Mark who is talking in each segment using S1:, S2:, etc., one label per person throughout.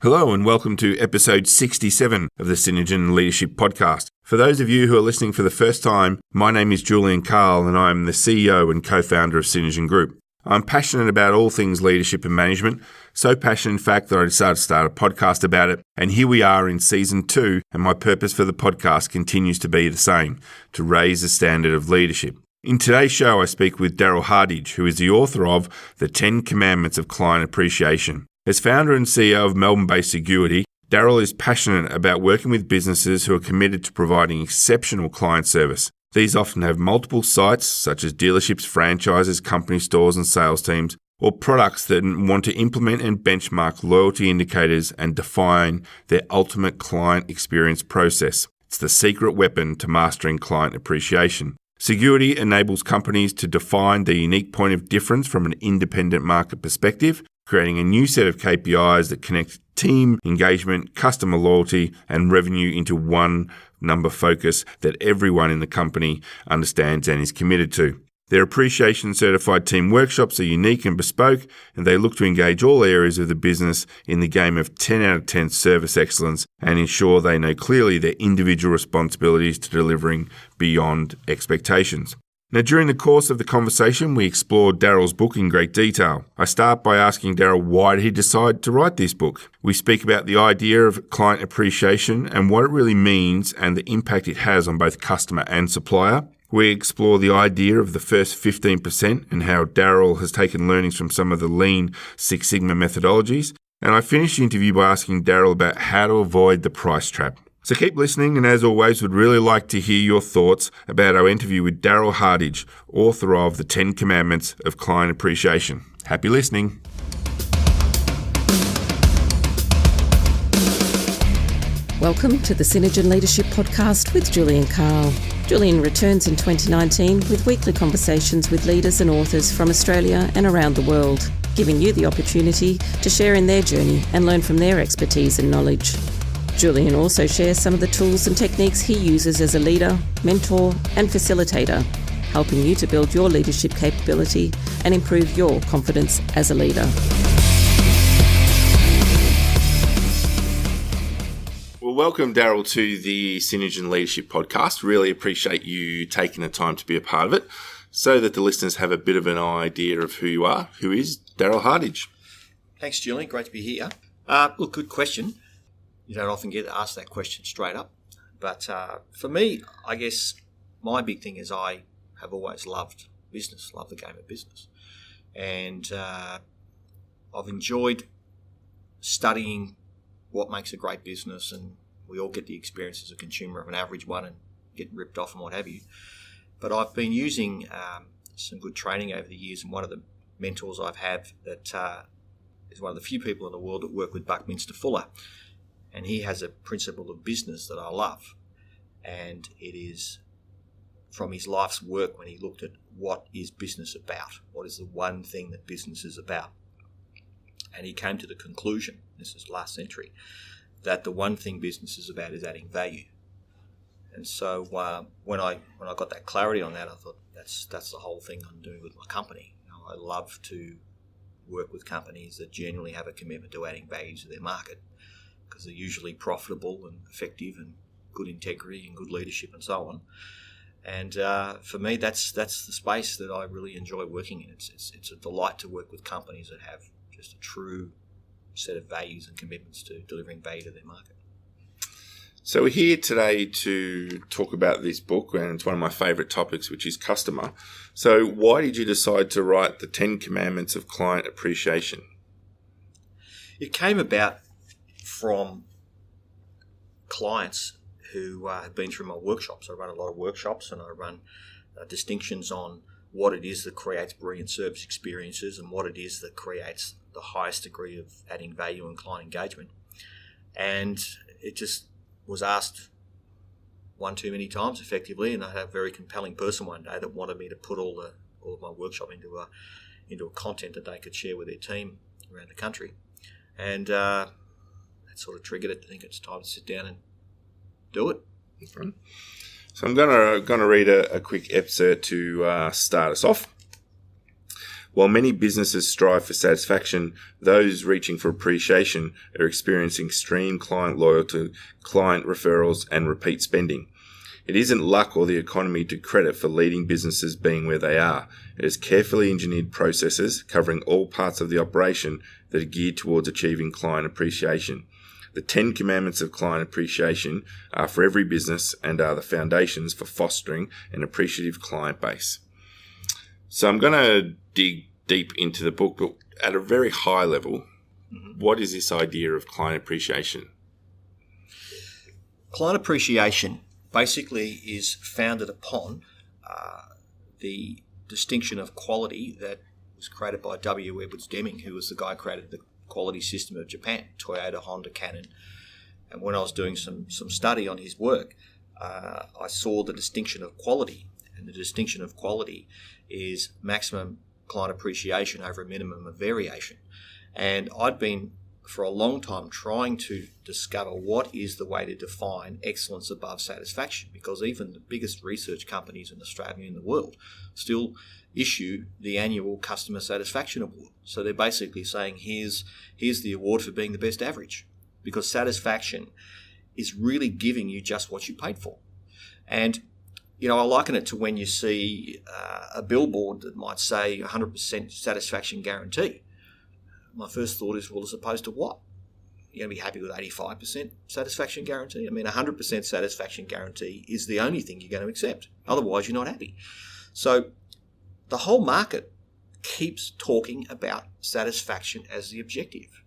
S1: Hello and welcome to episode 67 of the Synergen Leadership Podcast. For those of you who are listening for the first time, my name is Julian and I am the CEO and co-founder of Synergen Group. I'm passionate about all things leadership and management, so passionate in fact that I decided to start a podcast about it. And here we are in season 2, and my purpose for the podcast continues to be the same, to raise the standard of leadership. In today's show, I speak with Darrell Hardidge, who is the author of The 10 Commandments of Client Appreciation. As founder and CEO of Melbourne-based Saguity, Darrell is passionate about working with businesses who are committed to providing exceptional client service. These often have multiple sites, such as dealerships, franchises, company stores and sales teams, or products that want to implement and benchmark loyalty indicators and define their ultimate client experience process. It's the secret weapon to mastering client appreciation. Saguity enables companies to define their unique point of difference from an independent market perspective, creating a new set of KPIs that connect team engagement, customer loyalty, and revenue into one number focus that everyone in the company understands and is committed to. Their appreciation certified team workshops are unique and bespoke, and they look to engage all areas of the business in the game of 10 out of 10 service excellence and ensure they know clearly their individual responsibilities to delivering beyond expectations. Now, during the course of the conversation, we explored Darrell's book in great detail. I start by asking Darrell why did he decide to write this book. We speak about the idea of client appreciation and what it really means and the impact it has on both customer and supplier. We explore the idea of the first 15% and how Darrell has taken learnings from some of the Lean Six Sigma methodologies. And I finish the interview by asking Darrell about how to avoid the price trap. So keep listening, and as always, would really like to hear your thoughts about our interview with Darrell Hardidge, author of The 10 Commandments of Client Appreciation. Happy listening.
S2: Welcome to the Synergen Leadership Podcast with Julian Carl. Julian returns in 2019 with weekly conversations with leaders and authors from Australia and around the world, giving you the opportunity to share in their journey and learn from their expertise and knowledge. Julian also shares some of the tools and techniques he uses as a leader, mentor, and facilitator, helping you to build your leadership capability and improve your confidence as a leader.
S1: Well, welcome, Darrell, to the Synergen Leadership Podcast. Really appreciate you taking the time to be a part of it so that the listeners have a bit of an idea of who you are. Who is Darrell Hardidge?
S3: Thanks, Julian. Great to be here. Look, good question. You don't often get asked that question straight up. But for me, I guess my big thing is I have always loved business, loved the game of business. And I've enjoyed studying what makes a great business, and we all get the experience as a consumer of an average one and getting ripped off and what have you. But I've been using some good training over the years, and one of the mentors I've had that is one of the few people in the world that work with Buckminster Fuller. And he has a principle of business that I love. And it is from his life's work when he looked at what is business about? What is the one thing that business is about? And he came to the conclusion, this is last century, that the one thing business is about is adding value. And so when I got that clarity on that, I thought that's the whole thing I'm doing with my company. I love to work with companies that genuinely have a commitment to adding value to their market, because they're usually profitable and effective and good integrity and good leadership and so on. And for me, that's the space that I really enjoy working in. It's a delight to work with companies that have just a true set of values and commitments to delivering value to their market.
S1: So we're here today to talk about this book, and it's one of my favourite topics, which is customer. So why did you decide to write The 10 Commandments of Client Appreciation?
S3: It came about from clients who have been through my workshops. I run a lot of workshops, and I run distinctions on what it is that creates brilliant service experiences and what it is that creates the highest degree of adding value and client engagement. And it just was asked one too many times effectively, and I had a very compelling person one day that wanted me to put all of my workshop into a content that they could share with their team around the country. And sort of triggered it. I think it's time to sit down and do it.
S1: Okay. So I'm going to read a quick excerpt to start us off. While many businesses strive for satisfaction, those reaching for appreciation are experiencing extreme client loyalty, client referrals, and repeat spending. It isn't luck or the economy to credit for leading businesses being where they are. It is carefully engineered processes covering all parts of the operation that are geared towards achieving client appreciation. The 10 commandments of client appreciation are for every business and are the foundations for fostering an appreciative client base. So I'm going to dig deep into the book, but at a very high level, what is this idea of client appreciation?
S3: Client appreciation basically is founded upon the distinction of quality that was created by W. Edwards Deming, who was the guy who created the quality system of Japan, Toyota, Honda, Canon. And when I was doing some study on his work, I saw the distinction of quality. And the distinction of quality is maximum client appreciation over a minimum of variation. And I'd been for a long time trying to discover what is the way to define excellence above satisfaction, because even the biggest research companies in Australia and in the world still issue the annual customer satisfaction award. So they're basically saying here's the award for being the best average, because satisfaction is really giving you just what you paid for. And I liken it to when you see a billboard that might say 100% satisfaction guarantee. My first thought is, well, as opposed to what? You're going to be happy with 85% satisfaction guarantee? I mean, 100% satisfaction guarantee is the only thing you're going to accept. Otherwise, you're not happy. So the whole market keeps talking about satisfaction as the objective.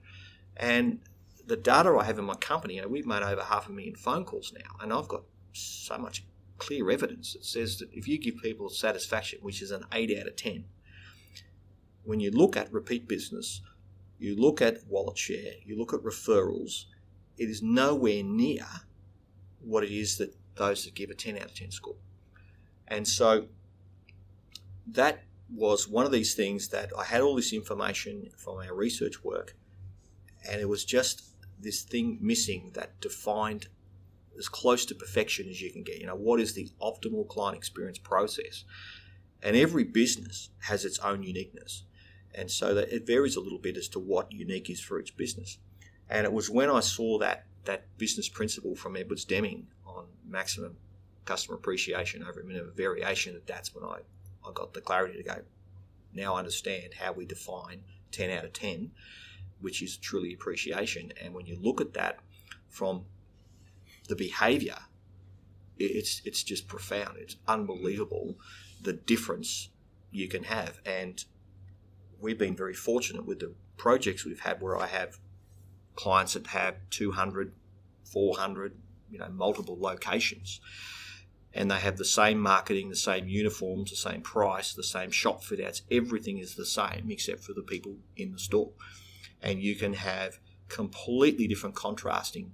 S3: And the data I have in my company, we've made over 500,000 phone calls now, and I've got so much clear evidence that says that if you give people satisfaction, which is an 8 out of 10, when you look at repeat business, you look at wallet share, you look at referrals, it is nowhere near what it is that those that give a 10 out of 10 score. And so that was one of these things that I had all this information from our research work, and it was just this thing missing that defined as close to perfection as you can get. What is the optimal client experience process? And every business has its own uniqueness. And so that it varies a little bit as to what unique is for each business. And it was when I saw that business principle from Edwards Deming on maximum customer appreciation over a minimum variation, that's when I got the clarity to go, now I understand how we define 10 out of 10, which is truly appreciation. And when you look at that from the behaviour, it's just profound. It's unbelievable the difference you can have. And we've been very fortunate with the projects we've had where I have clients that have 200, 400, multiple locations. And they have the same marketing, the same uniforms, the same price, the same shop fit outs. Everything is the same except for the people in the store. And you can have completely different contrasting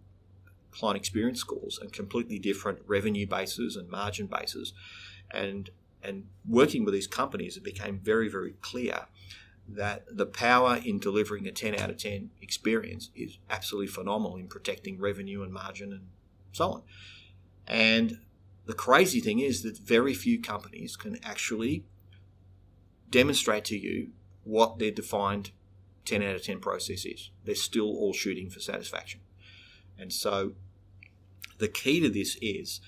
S3: client experience scores and completely different revenue bases and margin bases. And working with these companies, it became very, very clear that the power in delivering a 10 out of 10 experience is absolutely phenomenal in protecting revenue and margin and so on. And the crazy thing is that very few companies can actually demonstrate to you what their defined 10 out of 10 process is. They're still all shooting for satisfaction. And so the key to this is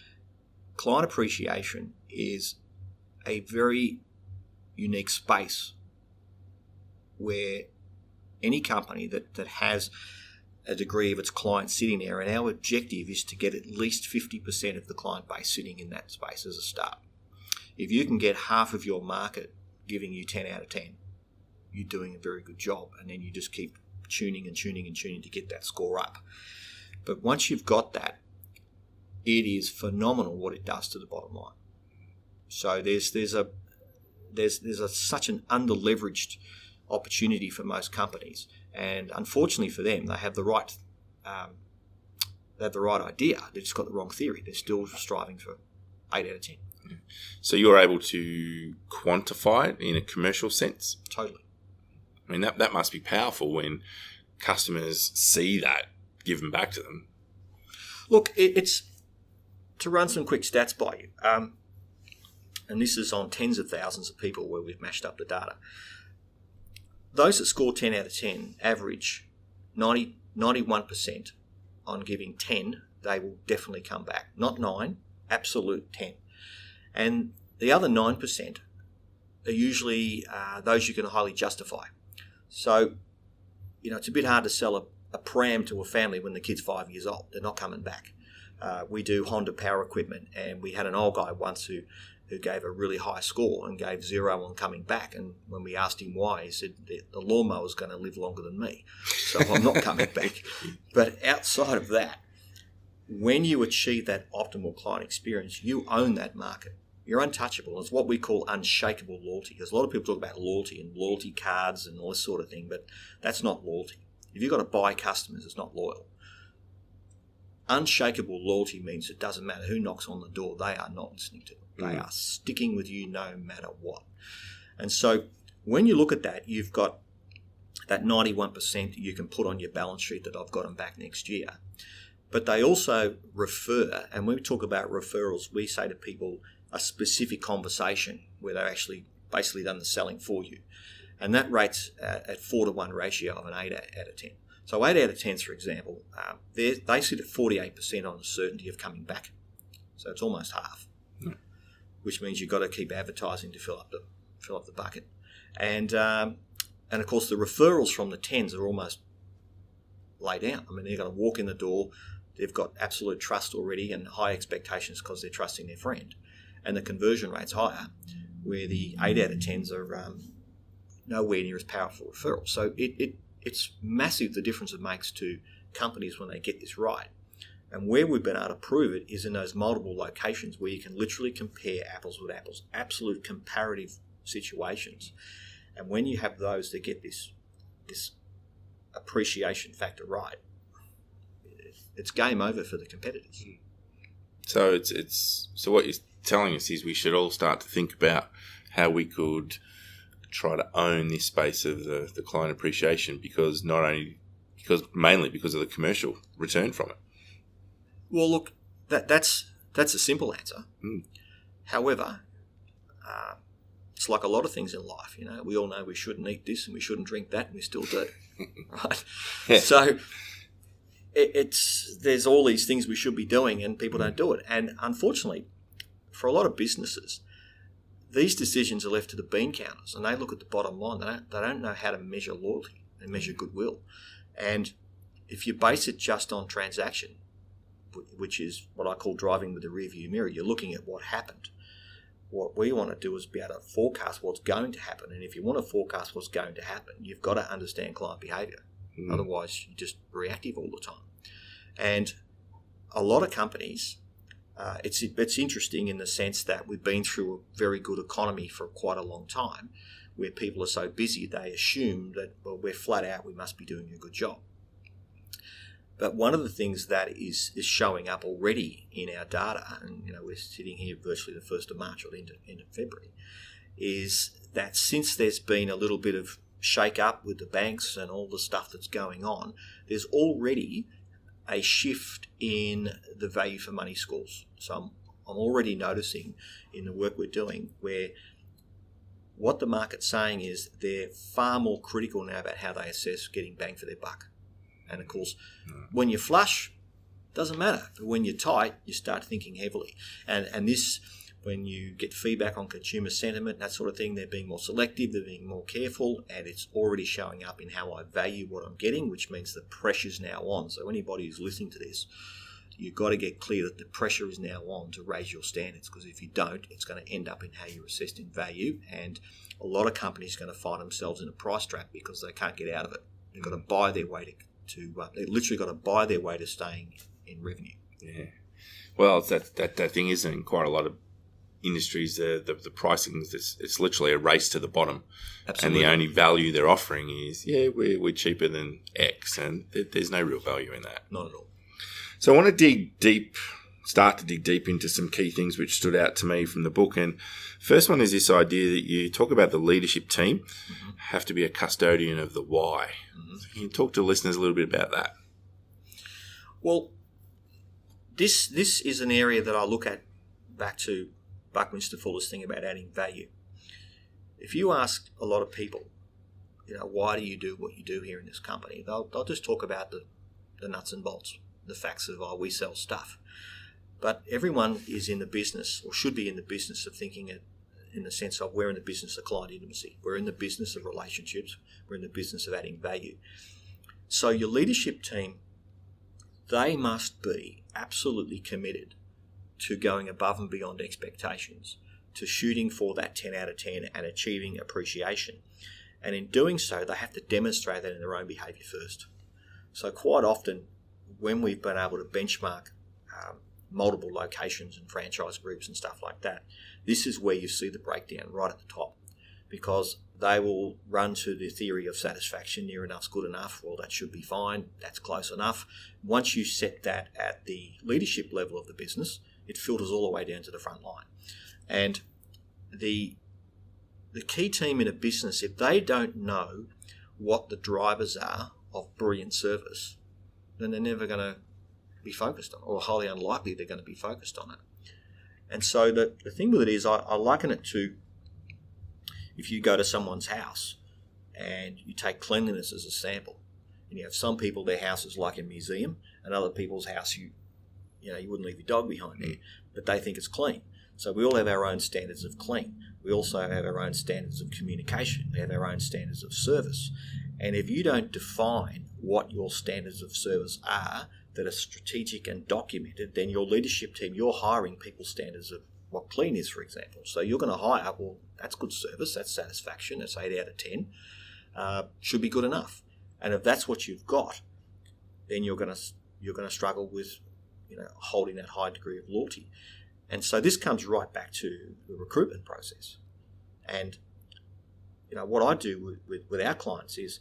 S3: client appreciation is a very unique space where any company that has a degree of its clients sitting there, and our objective is to get at least 50% of the client base sitting in that space as a start. If you can get half of your market giving you 10 out of 10, you're doing a very good job, and then you just keep tuning and tuning and tuning to get that score up. But once you've got that, it is phenomenal what it does to the bottom line. So there's such an under-leveraged opportunity for most companies, and unfortunately for them, they have the right idea. They've just got the wrong theory. They're still striving for 8 out of 10.
S1: So you're able to quantify it in a commercial sense?
S3: Totally.
S1: I mean, that must be powerful when customers see that given back to them.
S3: Look, it's to run some quick stats by you, and this is on tens of thousands of people where we've mashed up the data. those that score 10 out of 10 average 91% on giving 10, they will definitely come back. Not 9, absolute 10. And the other 9% are usually those you can highly justify. So, it's a bit hard to sell a pram to a family when the kid's 5 years old. They're not coming back. We do Honda power equipment, and we had an old guy once who gave a really high score and gave 0 on coming back. And when we asked him why, he said, the lawnmower's going to live longer than me, so I'm not coming back. But outside of that, when you achieve that optimal client experience, you own that market. You're untouchable. It's what we call unshakable loyalty. Because a lot of people talk about loyalty and loyalty cards and all this sort of thing, but that's not loyalty. If you've got to buy customers, it's not loyal. Unshakable loyalty means it doesn't matter who knocks on the door, they are not listening to them. They are sticking with you no matter what. And so when you look at that, you've got that 91% you can put on your balance sheet that I've got them back next year. But they also refer, and when we talk about referrals, we say to people a specific conversation where they've actually basically done the selling for you. And that rates at 4-to-1 ratio of an 8 out of 10. So 8 out of 10s, for example, they sit at 48% on the certainty of coming back. So it's almost half, which means you've got to keep advertising to fill up the bucket. And of course, the referrals from the 10s are almost laid out. I mean, they're going to walk in the door. They've got absolute trust already and high expectations because they're trusting their friend. And the conversion rate's higher, where the 8 out of 10s are nowhere near as powerful referrals. So it's massive the difference it makes to companies when they get this right. And where we've been able to prove it is in those multiple locations where you can literally compare apples with apples, absolute comparative situations. And when you have those that get this appreciation factor right, it's game over for the competitors.
S1: So so what you're telling us is we should all start to think about how we could try to own this space of the client appreciation, mainly because of the commercial return from it.
S3: Well, look, that's a simple answer. However, it's like a lot of things in life. We all know we shouldn't eat this and we shouldn't drink that, and we still do, right? Yeah. So there's all these things we should be doing, and people don't do it. And unfortunately, for a lot of businesses, these decisions are left to the bean counters, and they look at the bottom line. They don't know how to measure loyalty and measure goodwill. And if you base it just on transaction, which is what I call driving with the rearview mirror, you're looking at what happened. What we want to do is be able to forecast what's going to happen. And if you want to forecast what's going to happen, you've got to understand client behaviour. Otherwise, you're just reactive all the time. And a lot of companies, it's interesting in the sense that we've been through a very good economy for quite a long time, where people are so busy they assume that, well, we're flat out, we must be doing a good job. But one of the things that is showing up already in our data, and we're sitting here virtually the 1st of March or the end of February, is that since there's been a little bit of shake up with the banks and all the stuff that's going on, there's already a shift in the value for money scores. So I'm already noticing in the work we're doing where what the market's saying is they're far more critical now about how they assess getting bang for their buck. And of course, when you're flush, doesn't matter. But when you're tight, you start thinking heavily. And this, when you get feedback on consumer sentiment, that sort of thing, they're being more selective, they're being more careful, and it's already showing up in how I value what I'm getting, which means the pressure's now on. So anybody who's listening to this, you've got to get clear that the pressure is now on to raise your standards, because if you don't, it's going to end up in how you're assessed in value. And a lot of companies are going to find themselves in a price trap because they can't get out of it. They've got to buy their way they've literally got to buy their way to staying in revenue.
S1: Yeah. Well, it's that thing, isn't it? In quite a lot of industries, the pricing, it's literally a race to the bottom. Absolutely. And the only value they're offering is, we're cheaper than X, and there's no real value in that.
S3: Not at all.
S1: So I want to start to dig deep into some key things which stood out to me from the book. And first one is this idea that you talk about the leadership team have to be a custodian of the why. So can you talk to listeners a little bit about that?
S3: Well, this is an area that I look at back to Buckminster Fuller's thing about adding value. If you ask a lot of people, why do you do what you do here in this company? They'll just talk about the nuts and bolts, the facts of, we sell stuff. But everyone is in the business, or should be in the business, of thinking it in the sense of, we're in the business of client intimacy. We're in the business of relationships. We're in the business of adding value. So your leadership team, they must be absolutely committed to going above and beyond expectations, to shooting for that 10 out of 10 and achieving appreciation. And in doing so, they have to demonstrate that in their own behaviour first. So quite often, when we've been able to benchmark multiple locations and franchise groups and stuff like that, this is where you see the breakdown right at the top, because they will run to the theory of satisfaction. Near enough's good enough. Well, that should be fine. That's close enough. Once you set that at the leadership level of the business, it filters all the way down to the front line. And the key team in a business, if they don't know what the drivers are of brilliant service, then they're never going to be focused on, or highly unlikely they're going to be focused on it. And so the thing with it is, I liken it to, if you go to someone's house and you take cleanliness as a sample, and you have some people, their house is like a museum, and other people's house, you wouldn't leave your dog behind there, but they think it's clean. So we all have our own standards of clean. We also have our own standards of communication. We have our own standards of service. And if you don't define what your standards of service are that are strategic and documented, then your leadership team, you're hiring people's standards of what clean is, for example. So you're going to hire, well, that's good service, that's satisfaction, that's 8 out of 10, should be good enough. And if that's what you've got, then you're going to struggle with holding that high degree of loyalty. And so this comes right back to the recruitment process. And what I do with our clients is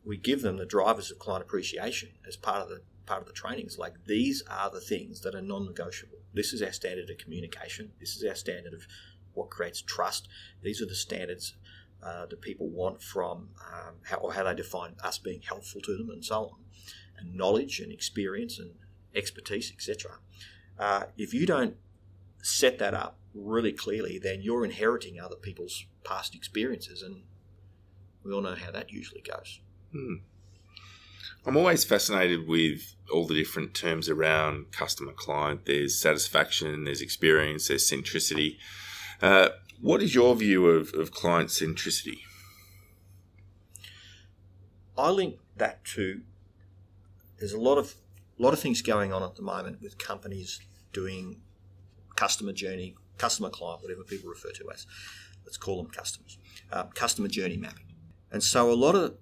S3: we give them the drivers of client appreciation as part of the trainings. Like, these are the things that are non-negotiable. This is our standard of communication. This is our standard of what creates trust. These are the standards that people want from how they define us being helpful to them, and so on, and knowledge and experience and expertise, etc. If you don't set that up really clearly, then you're inheriting other people's past experiences, and we all know how that usually goes.
S1: I'm always fascinated with all the different terms around customer client. There's satisfaction, there's experience, there's centricity. What is your view of client centricity?
S3: I link that to, there's a lot of things going on at the moment with companies doing customer journey, customer client, whatever people refer to as, let's call them customers, customer journey mapping. And so a lot of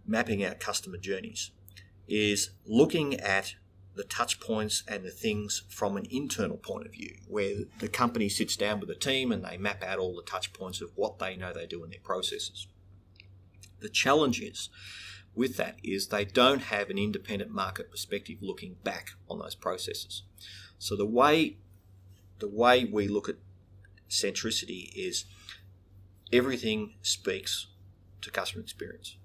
S3: mapping out customer journeys is looking at the touch points and the things from an internal point of view, where the company sits down with the team and they map out all the touch points of what they know they do in their processes. The challenge is with that is they don't have an independent market perspective looking back on those processes. So the way we look at centricity is everything speaks to customer experience.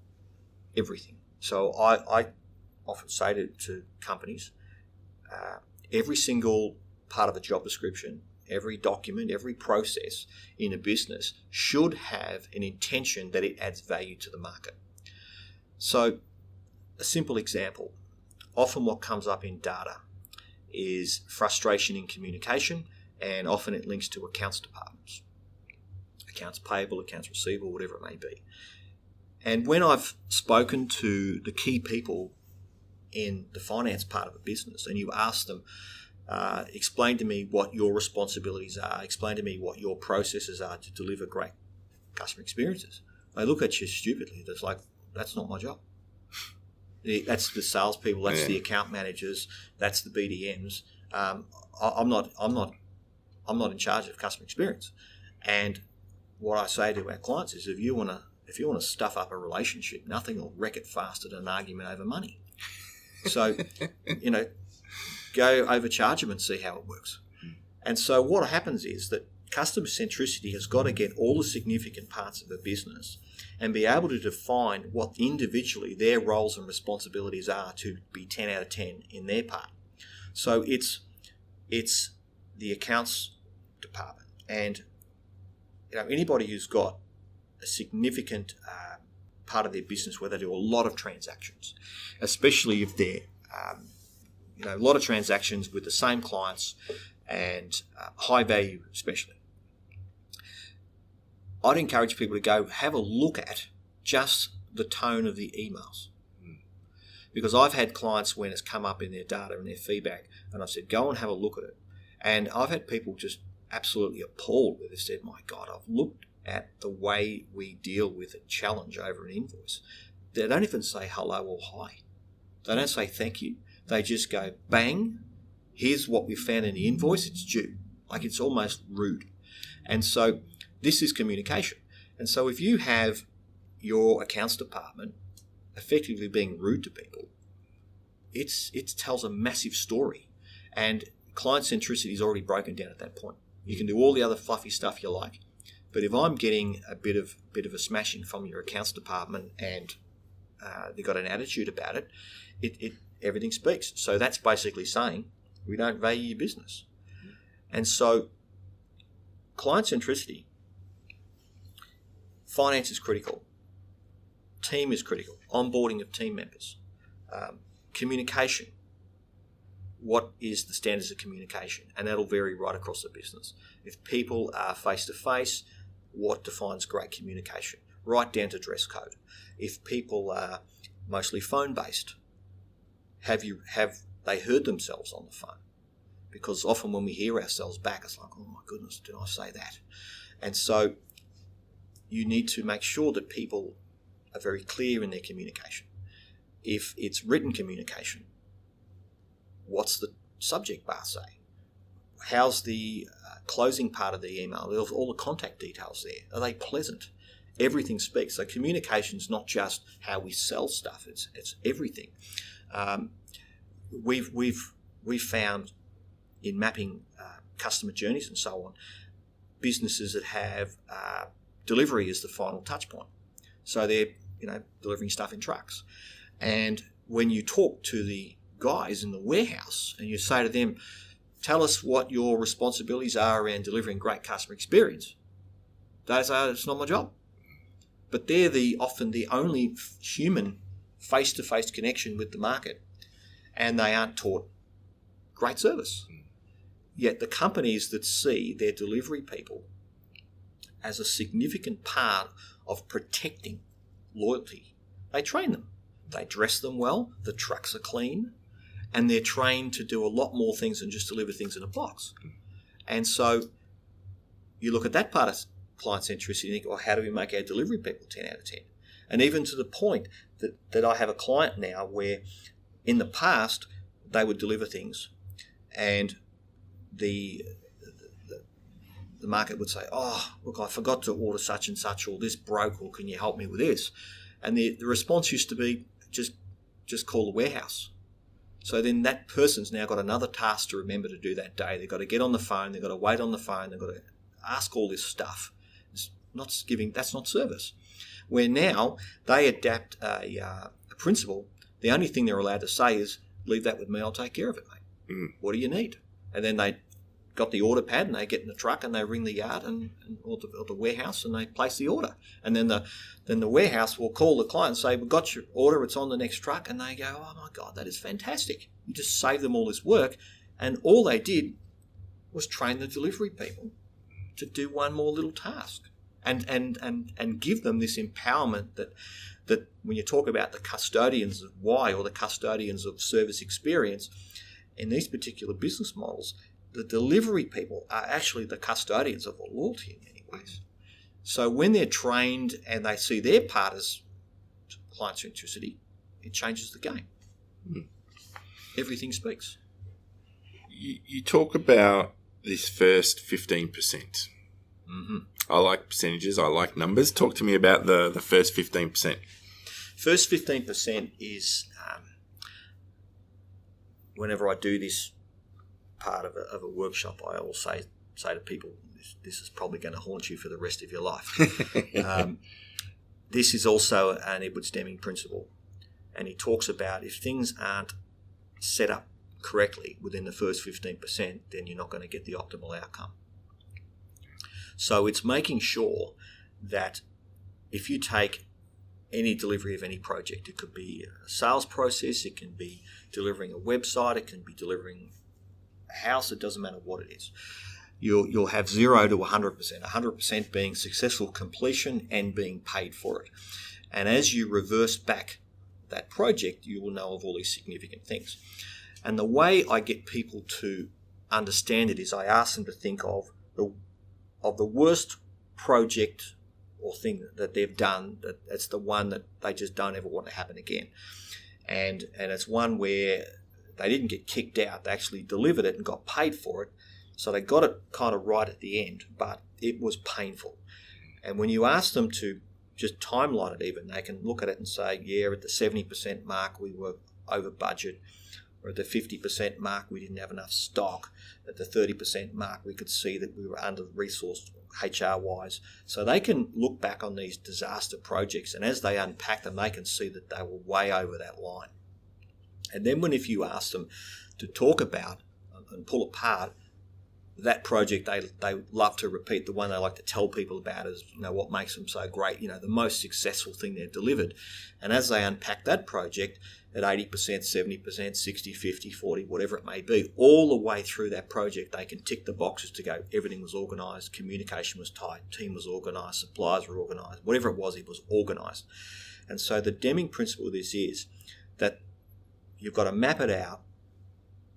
S3: Everything. So I often say to companies, every single part of a job description, every document, every process in a business should have an intention that it adds value to the market. So a simple example, often what comes up in data is frustration in communication, and often it links to accounts departments, accounts payable, accounts receivable, whatever it may be. And when I've spoken to the key people in the finance part of a business, and you ask them, explain to me what your responsibilities are, explain to me what your processes are to deliver great customer experiences, they look at you stupidly. It's like, that's not my job. That's the salespeople, that's the account managers, that's the BDMs. I'm not in charge of customer experience. And what I say to our clients is, if you want to stuff up a relationship, nothing will wreck it faster than an argument over money. So, go overcharge them and see how it works. And so what happens is that customer centricity has got to get all the significant parts of a business and be able to define what individually their roles and responsibilities are to be 10 out of 10 in their part. So it's the accounts department, and anybody who's got a significant part of their business where they do a lot of transactions, especially if they're a lot of transactions with the same clients and high value especially. I'd encourage people to go have a look at just the tone of the emails. Because I've had clients when it's come up in their data and their feedback, and I've said, go and have a look at it. And I've had people just absolutely appalled where they've said, my God, I've looked at the way we deal with a challenge over an invoice. They don't even say hello or hi. They don't say thank you. They just go, bang, here's what we found in the invoice, it's due. Like, it's almost rude. And so this is communication. And so if you have your accounts department effectively being rude to people, it tells a massive story. And client centricity is already broken down at that point. You can do all the other fluffy stuff you like, but if I'm getting a bit of a smashing from your accounts department and they've got an attitude about it, everything speaks. So that's basically saying we don't value your business. And so client centricity, finance is critical, team is critical, onboarding of team members, communication. What is the standards of communication? And that'll vary right across the business. If people are face-to-face, what defines great communication? Right down to dress code. If people are mostly phone-based, have they heard themselves on the phone? Because often when we hear ourselves back, it's like, oh my goodness, did I say that? And so you need to make sure that people are very clear in their communication. If it's written communication, what's the subject bar say? How's the closing part of the email? All the contact details there. Are they pleasant? Everything speaks. So communication is not just how we sell stuff. It's everything. We've found in mapping customer journeys and so on, businesses that have delivery as the final touch point. So they're delivering stuff in trucks. And when you talk to the guys in the warehouse and you say to them, tell us what your responsibilities are around delivering great customer experience, they say, it's not my job. But they're often the only human face-to-face connection with the market, and they aren't taught great service. Yet the companies that see their delivery people as a significant part of protecting loyalty, they train them. They dress them well, the trucks are clean, and they're trained to do a lot more things than just deliver things in a box. And so you look at that part of client centricity and think, well, how do we make our delivery people 10 out of 10? And even to the point that I have a client now where in the past they would deliver things and the market would say, oh, look, I forgot to order such and such, or this broke, or can you help me with this? And the response used to be, just call the warehouse. So then that person's now got another task to remember to do that day. They've got to get on the phone, they've got to wait on the phone, they've got to ask all this stuff. That's not service. Where now they adapt a principle, the only thing they're allowed to say is, leave that with me, I'll take care of it, mate. What do you need? And then they got the order pad and they get in the truck and they ring the yard or the warehouse and they place the order. And then the warehouse will call the client and say, we've got your order, it's on the next truck. And they go, oh my God, that is fantastic. You just saved them all this work. And all they did was train the delivery people to do one more little task and give them this empowerment that when you talk about the custodians of why or the custodians of service experience, in these particular business models, the delivery people are actually the custodians of the loyalty in many ways. So when they're trained and they see their part as client centricity, it changes the game. Everything speaks.
S1: You talk about this first 15%.
S3: Mm-hmm.
S1: I like percentages. I like numbers. Talk to me about the first 15%.
S3: First 15% is whenever I do this part of a workshop, I always say to people, this is probably going to haunt you for the rest of your life. This is also an Edwards-Deming principle, and he talks about if things aren't set up correctly within the first 15%, then you're not going to get the optimal outcome. So it's making sure that if you take any delivery of any project. It could be a sales process, it can be delivering a website, it can be delivering a house, it doesn't matter what it is. You'll have 0 to 100%, 100% being successful completion and being paid for it. And as you reverse back that project, you will know of all these significant things. And the way I get people to understand it is I ask them to think of the worst project or thing that they've done, that's the one that they just don't ever want to happen again. And it's one where they didn't get kicked out, they actually delivered it and got paid for it. So they got it kind of right at the end, but it was painful. And when you ask them to just timeline it even, they can look at it and say, yeah, at the 70% mark we were over budget, or at the 50% mark we didn't have enough stock, at the 30% mark we could see that we were under-resourced HR-wise. So they can look back on these disaster projects, and as they unpack them, they can see that they were way over that line. And then if you ask them to talk about and pull apart that project, they love to repeat. The one they like to tell people about is, what makes them so great, the most successful thing they've delivered. And as they unpack that project at 80%, 70%, 60, 50, 40, whatever it may be, all the way through that project, they can tick the boxes to go, everything was organised, communication was tight, team was organised, suppliers were organised, whatever it was organised. And so the Deming principle of this is that you've got to map it out,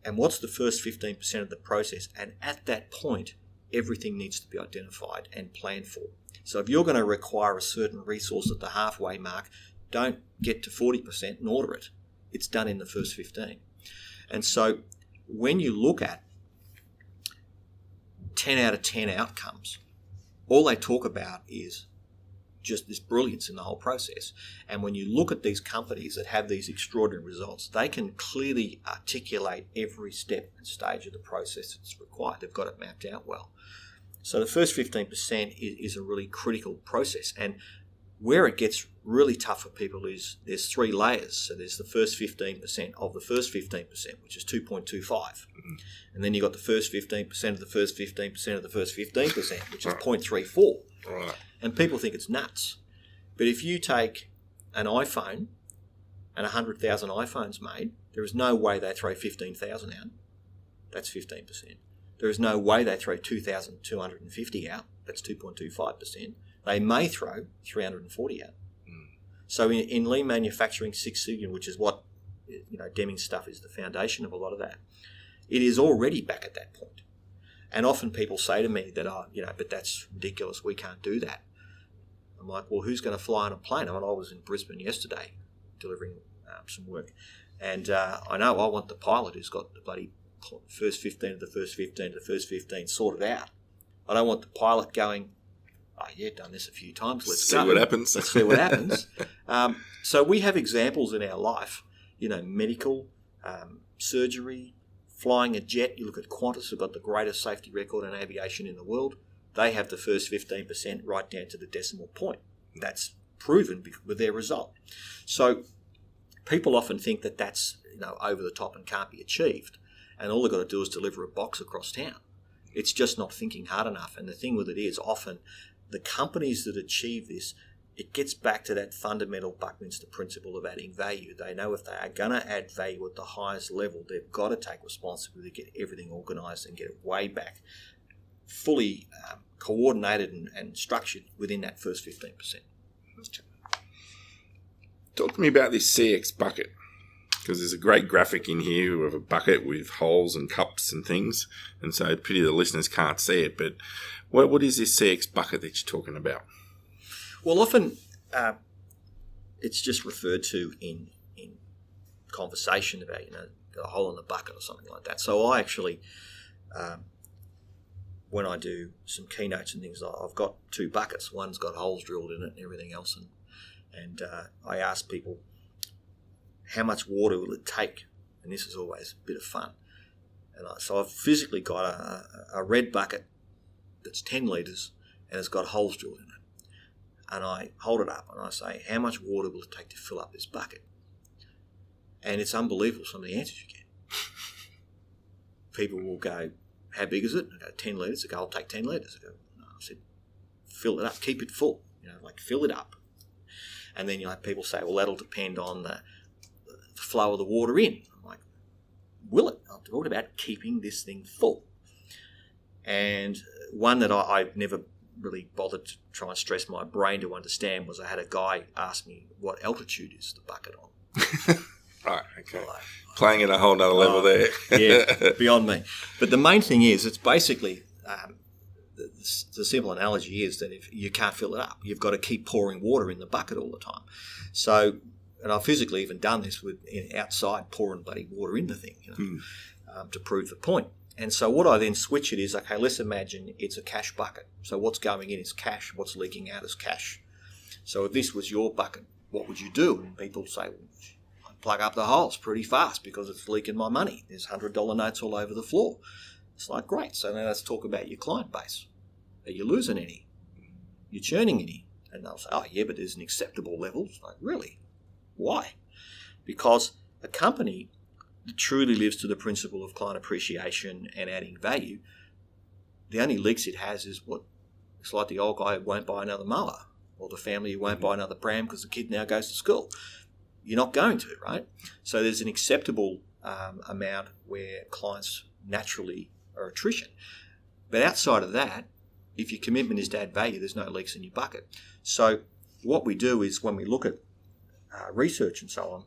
S3: and what's the first 15% of the process? And at that point, everything needs to be identified and planned for. So if you're going to require a certain resource at the halfway mark, don't get to 40% and order it. It's done in the first 15. And so when you look at 10 out of 10 outcomes, all they talk about is just this brilliance in the whole process. And when you look at these companies that have these extraordinary results, they can clearly articulate every step and stage of the process that's required. They've got it mapped out well. So the first 15% is a really critical process. And where it gets really tough for people is there's 3 layers. So there's the first 15% of the first 15%, which is 2.25. Mm-hmm. And then you've got the first 15% of the first 15% of the first 15%, which is 0.34.
S1: Right.
S3: And people think it's nuts. But if you take an iPhone and 100,000 iPhones made, there is no way they throw 15,000 out. That's 15%. There is no way they throw 2,250 out. That's 2.25%. They may throw 340 out. So in lean manufacturing, Six Sigma, which is what Deming's stuff is the foundation of a lot of that, it is already back at that point. And often people say to me that, but that's ridiculous, we can't do that. I'm like, well, who's going to fly on a plane? I was in Brisbane yesterday delivering some work. And I know I want the pilot who's got the bloody first 15 of the first 15 of the first 15 sorted out. I don't want the pilot going, oh, yeah, done this a few times. Let's
S1: see what happens.
S3: Let's see what happens. So we have examples in our life, medical, surgery, flying a jet. You look at Qantas, who've got the greatest safety record in aviation in the world. They have the first 15% right down to the decimal point. That's proven with their result. So people often think that that's over the top and can't be achieved. And all they've got to do is deliver a box across town. It's just not thinking hard enough. And the thing with it is often the companies that achieve this, it gets back to that fundamental Buckminster principle of adding value. They know if they are going to add value at the highest level, they've got to take responsibility to get everything organised and get it way back, fully coordinated and structured within that first 15%.
S1: Talk to me about this CX bucket, because there's a great graphic in here of a bucket with holes and cups and things, and so pity the listeners can't see it, but what is this CX bucket that you're talking about?
S3: Well, often it's just referred to in conversation about, got a hole in the bucket or something like that. So I actually, when I do some keynotes and things, I've got 2 buckets. One's got holes drilled in it and everything else, and I ask people, how much water will it take? And this is always a bit of fun. And so I've physically got a red bucket that's 10 litres and it's got holes drilled in it. And I hold it up and I say, how much water will it take to fill up this bucket? And it's unbelievable some of the answers you get. People will go, how big is it? I go, 10 litres. I go, I'll take 10 litres. I go, no. I said, fill it up, keep it full. Fill it up. And then people say, well, that'll depend on the flow of the water in. I'm like, will it? I'm talking about keeping this thing full. And one that I've never really bothered to try and stress my brain to understand was I had a guy ask me what altitude is the bucket on.
S1: Right, okay. Playing at a whole nother level there.
S3: Yeah, beyond me. But the main thing is, it's basically, the simple analogy is that if you can't fill it up, you've got to keep pouring water in the bucket all the time. So, and I've physically even done this with outside pouring bloody water in the thing, to prove the point. And so what I then switch it is, okay, let's imagine it's a cash bucket. So what's going in is cash, what's leaking out is cash. So if this was your bucket, what would you do? And people say, well, I'd plug up the holes pretty fast because it's leaking my money. There's $100 notes all over the floor. It's like, great. So now let's talk about your client base. Are you losing any? You're churning any? And they'll say, oh, yeah, but there's an acceptable level. It's like, really? Why? Because a company that truly lives to the principle of client appreciation and adding value, the only leaks it has is it's like the old guy who won't buy another mower, or the family who won't buy another pram because the kid now goes to school. You're not going to, right? So there's an acceptable amount where clients naturally are attrition. But outside of that, if your commitment is to add value, there's no leaks in your bucket. So what we do is when we look at research and so on,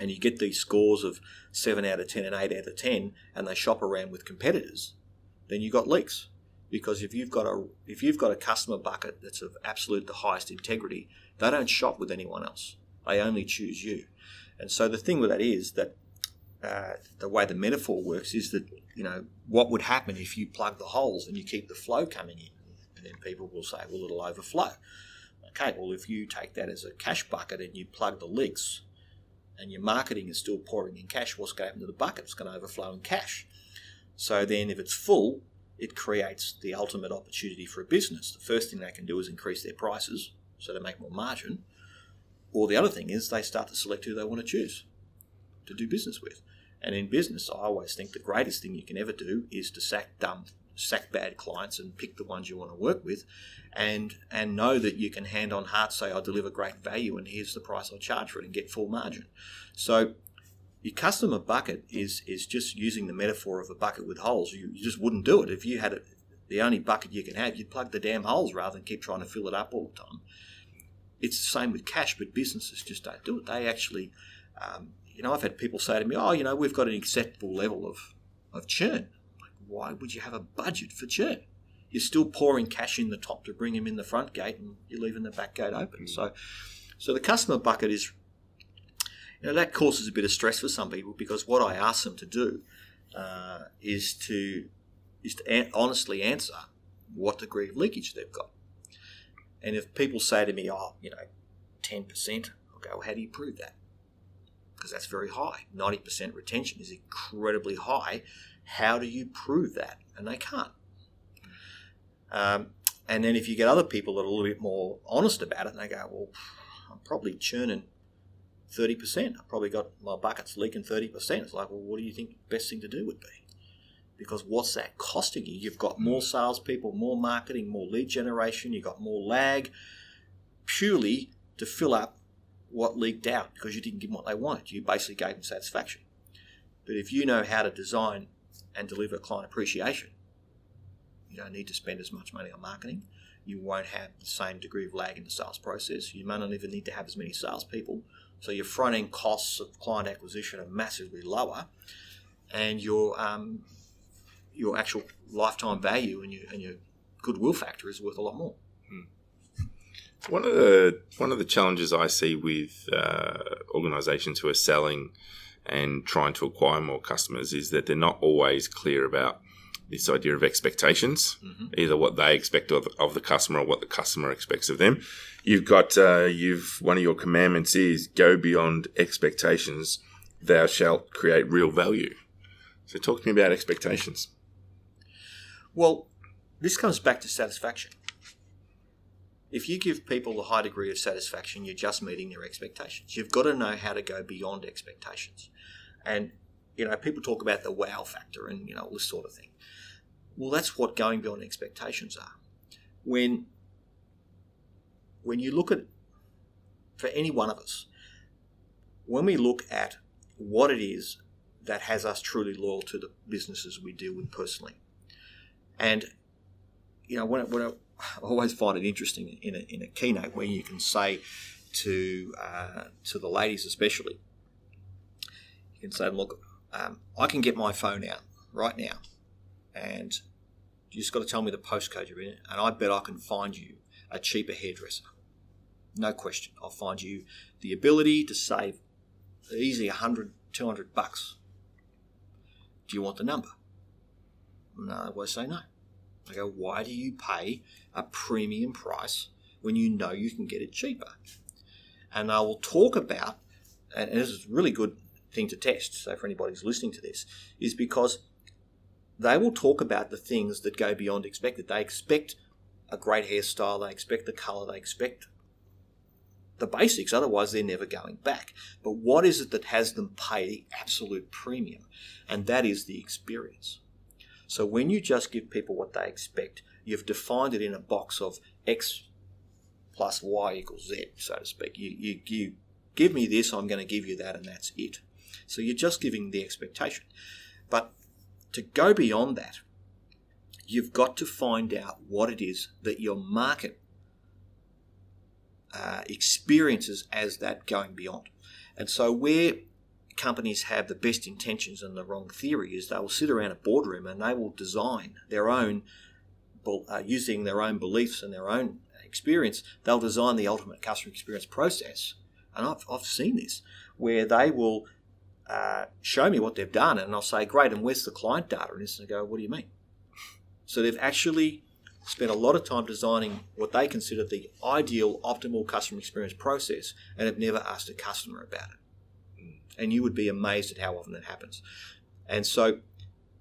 S3: and you get these scores of 7 out of 10 and 8 out of 10, and they shop around with competitors, then you've got leaks. Because if you've got a customer bucket that's of absolute the highest integrity, they don't shop with anyone else. They only choose you. And so the thing with that is that the way the metaphor works is that, what would happen if you plug the holes and you keep the flow coming in? And then people will say, well, it'll overflow. Okay, well, if you take that as a cash bucket and you plug the leaks, and your marketing is still pouring in cash, what's going to happen to the bucket? It's going to overflow in cash. So then if it's full, it creates the ultimate opportunity for a business. The first thing they can do is increase their prices so they make more margin. Or the other thing is they start to select who they want to choose to do business with. And in business, I always think the greatest thing you can ever do is to sack bad clients and pick the ones you want to work with, and know that you can hand on heart say, I deliver great value and here's the price I'll charge for it, and get full margin. So your customer bucket is just using the metaphor of a bucket with holes. You just wouldn't do it. If you had the only bucket you can have, you'd plug the damn holes rather than keep trying to fill it up all the time. It's the same with cash, but businesses just don't do it. They actually, I've had people say to me, we've got an acceptable level of churn. Why would you have a budget for churn? You're still pouring cash in the top to bring them in the front gate, and you're leaving the back gate open. So the customer bucket is, that causes a bit of stress for some people, because what I ask them to do is to honestly answer what degree of leakage they've got. And if people say to me, 10%, I'll go, well, how do you prove that? Because that's very high. 90% retention is incredibly high. How do you prove that? And they can't. And then if you get other people that are a little bit more honest about it, and they go, well, I'm probably churning 30%. I've probably got my buckets leaking 30%. It's like, well, what do you think the best thing to do would be? Because what's that costing you? You've got more salespeople, more marketing, more lead generation. You've got more lag, purely to fill up what leaked out because you didn't give them what they wanted. You basically gave them satisfaction. But if you know how to design and deliver client appreciation, you don't need to spend as much money on marketing. You won't have the same degree of lag in the sales process. You may not even need to have as many salespeople. So your front-end costs of client acquisition are massively lower, and your actual lifetime value and your goodwill factor is worth a lot more.
S1: One of the challenges I see with organisations who are selling and trying to acquire more customers is that they're not always clear about this idea of expectations, either what they expect of the customer or what the customer expects of them. You've got one of your commandments is go beyond expectations, thou shalt create real value. So talk to me about expectations.
S3: Well, this comes back to satisfaction. If you give people a high degree of satisfaction, you're just meeting their expectations. You've got to know how to go beyond expectations. And, people talk about the wow factor and, all this sort of thing. Well, that's what going beyond expectations are. When you look at for any one of us, when we look at what it is that has us truly loyal to the businesses we deal with personally. And, when I always find it interesting in a keynote where you can say to the ladies especially, you can say, look, I can get my phone out right now and you just got to tell me the postcode you're in and I bet I can find you a cheaper hairdresser. No question. I'll find you the ability to save easy $100, $200. Do you want the number? No, I always say no. I go, why do you pay a premium price when you know you can get it cheaper? And I will talk about, and this is a really good thing to test, so for anybody who's listening to this, is because they will talk about the things that go beyond expected. They expect a great hairstyle, they expect the colour, they expect the basics, otherwise they're never going back. But what is it that has them pay the absolute premium? And that is the experience. So when you just give people what they expect, you've defined it in a box of X plus Y equals Z, so to speak. You give me this, I'm going to give you that, and that's it. So you're just giving the expectation. But to go beyond that, you've got to find out what it is that your market experiences as that going beyond. And so where companies have the best intentions and the wrong theory is they will sit around a boardroom and they will design their own, using their own beliefs and their own experience, they'll design the ultimate customer experience process. And I've seen this, where they will show me what they've done and I'll say, great, and where's the client data? And they go, what do you mean? So they've actually spent a lot of time designing what they consider the ideal, optimal customer experience process and have never asked a customer about it. And you would be amazed at how often that happens. And so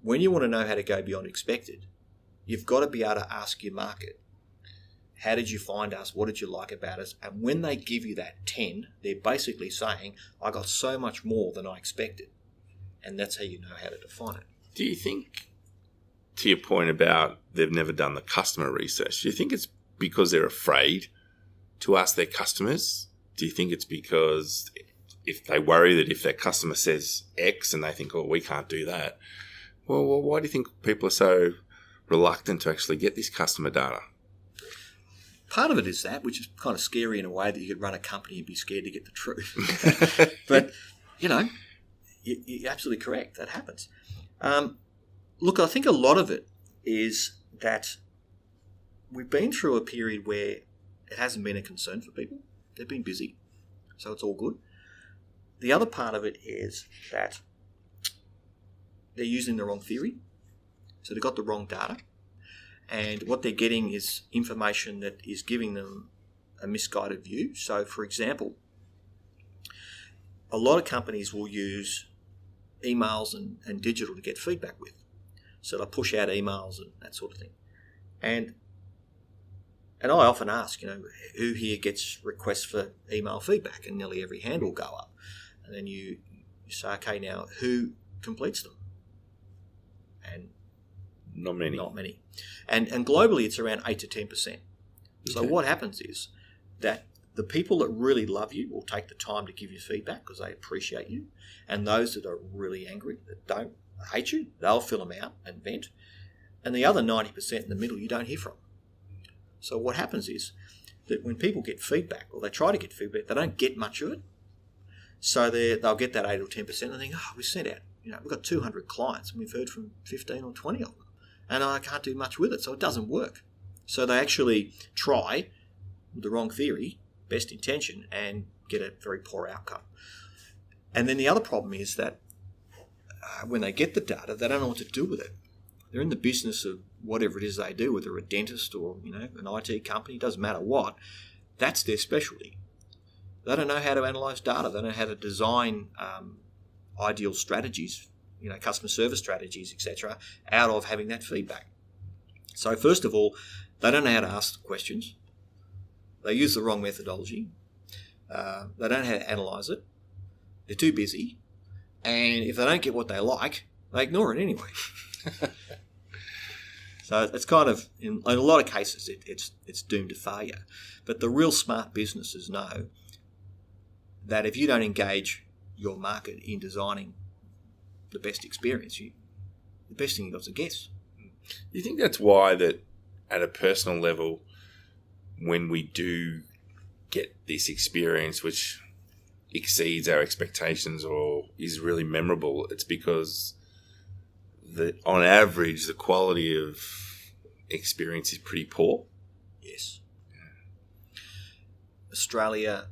S3: when you want to know how to go beyond expected, you've got to be able to ask your market, how did you find us? What did you like about us? And when they give you that 10, they're basically saying, I got so much more than I expected. And that's how you know how to define it.
S1: Do you think, to your point about they've never done the customer research, do you think it's because they're afraid to ask their customers? Do you think it's because if they worry that if their customer says X and they think, oh, we can't do that, well, why do you think people are so reluctant to actually get this customer data?
S3: Part of it is that, which is kind of scary in a way that you could run a company and be scared to get the truth. But, you're absolutely correct. That happens. Look, I think a lot of it is that we've been through a period where it hasn't been a concern for people. They've been busy, so it's all good. The other part of it is that they're using the wrong theory, so they've got the wrong data, and what they're getting is information that is giving them a misguided view. So, for example, a lot of companies will use emails and digital to get feedback with. So they'll push out emails and that sort of thing. And I often ask, who here gets requests for email feedback? And nearly every hand will go up. And then you say, okay, now who completes them? And
S1: not many.
S3: And globally, it's around 8 to 10%. Okay. So what happens is that the people that really love you will take the time to give you feedback because they appreciate you. And those that are really angry, that don't hate you, they'll fill them out and vent. And the other 90% in the middle, you don't hear from. So what happens is that when people get feedback, or they try to get feedback, they don't get much of it. So they'll get that 8 or 10% and think, we sent out, we've got 200 clients and we've heard from 15 or 20 of them. And I can't do much with it, so it doesn't work. So they actually try with the wrong theory, best intention, and get a very poor outcome. And then the other problem is that when they get the data, they don't know what to do with it. They're in the business of whatever it is they do, whether a dentist or an IT company, doesn't matter what. That's their specialty. They don't know how to analyse data. They don't know how to design ideal strategies, customer service strategies, etc., out of having that feedback. So first of all, they don't know how to ask the questions. They use the wrong methodology. They don't know how to analyse it. They're too busy. And if they don't get what they like, they ignore it anyway. So it's kind of, in a lot of cases, it's doomed to failure. But the real smart businesses know that if you don't engage your market in designing the best experience, the best thing you've got is a guess.
S1: Do you think that's why that at a personal level, when we do get this experience which exceeds our expectations or is really memorable, it's because on average the quality of experience is pretty poor?
S3: Yes. Australia,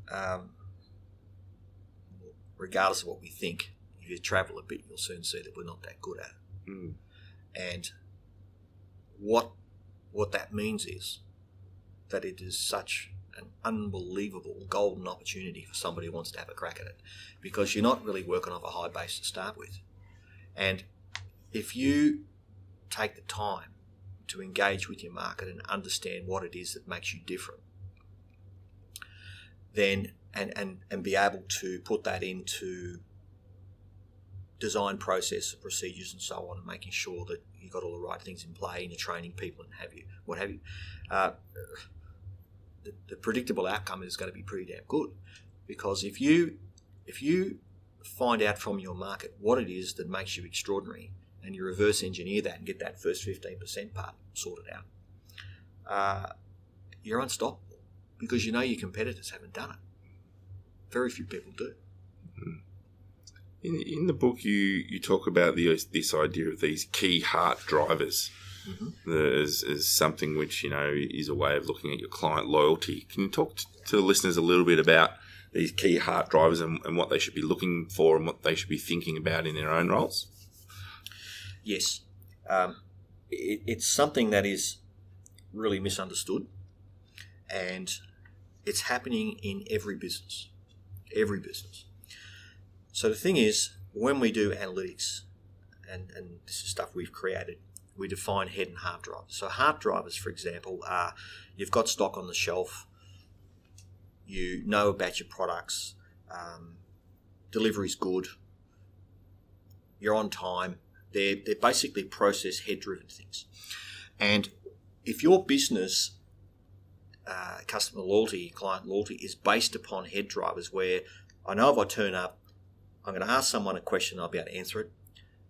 S3: regardless of what we think, if you travel a bit, you'll soon see that we're not that good at it.
S1: Mm.
S3: And what that means is that it is such an unbelievable golden opportunity for somebody who wants to have a crack at it, because you're not really working off a high base to start with. And if you take the time to engage with your market and understand what it is that makes you different, then and be able to put that into design process, procedures and so on, and making sure that you've got all the right things in play and you're training people and what have you, the predictable outcome is going to be pretty damn good. Because if you find out from your market what it is that makes you extraordinary and you reverse engineer that and get that first 15% part sorted out, you're unstoppable, because you know your competitors haven't done it. Very few people do.
S1: In the book, you talk about this idea of these key heart drivers as something which, is a way of looking at your client loyalty. Can you talk to the listeners a little bit about these key heart drivers and what they should be looking for and what they should be thinking about in their own roles?
S3: Yes. It's something that is really misunderstood, and it's happening in every business. Every business. So the thing is, when we do analytics, and this is stuff we've created, we define head and heart drivers. So heart drivers, for example, are you've got stock on the shelf, you know about your products, delivery's good, you're on time. They're basically process head-driven things. And if your business customer loyalty, client loyalty is based upon head drivers, where I know if I turn up, I'm going to ask someone a question, I'll be able to answer it.